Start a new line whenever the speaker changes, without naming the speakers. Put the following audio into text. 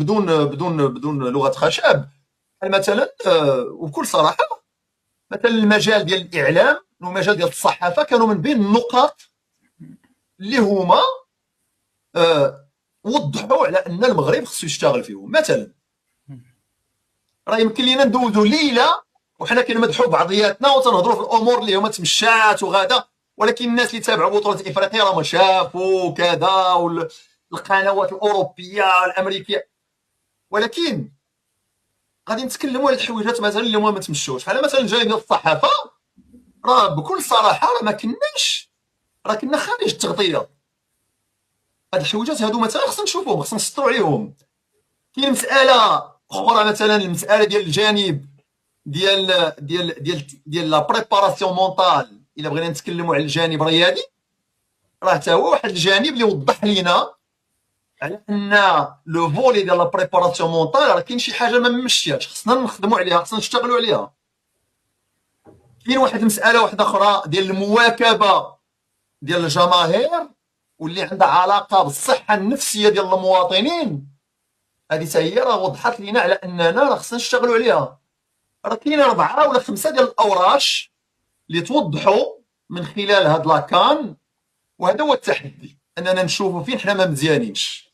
بدون لغه خشب. مثلا وبكل صراحه، مثلا المجال ديال الاعلام والمجال ديال الصحافه كانوا من بين النقاط اللي هما وضحوا على ان المغرب خصو يشتغل فيهم. مثلا راه يمكن لينا ندوزو ليله وحنا كنمدحوا بعضياتنا وتنهضروا في الامور اللي هما تمشات وغادا، ولكن الناس اللي تابعوا بطوله افريقيا راه ما شافوا كذا، والقنوات الاوروبيه الامريكيه، ولكن غادي نتكلموا على الحويجات مثلا اللي هما ما تمشوش. بحال مثلا الجانب ديال الصحافه، راه بكل صراحه راه ما كناش، راه كنا خارج التغطيه. هاد الحويجات هادو مثلا خصنا نشوفوهم، خصنا نسطروا عليهم. كاين مساله اخرى، مثلا المساله ديال الجانب ديال لا بريباراسيون مونطال. الا بغينا نتكلموا على الجانب الرياضي، راه حتى هو واحد الجانب اللي وضح لينا على ان لو فولي ديال لا بريباراسيون مونطال راه كاين شي حاجه ما ممشياش، خصنا نخدموا عليها، خصنا نشتغلوا عليها. كاين واحد المساله واحده اخرى ديال المواكبه ديال الجماهير، واللي عندها علاقه بالصحه النفسيه ديال المواطنين. هذه حتى هي راه وضحت لينا على اننا راه خصنا نشتغلوا عليها. راه كاين 4 ولا 5 ديال الاوراش اللي توضحوا من خلال هاد لاكان، وهذا هو التحدي، اننا نشوفوا فين حنا ما مزيانينش.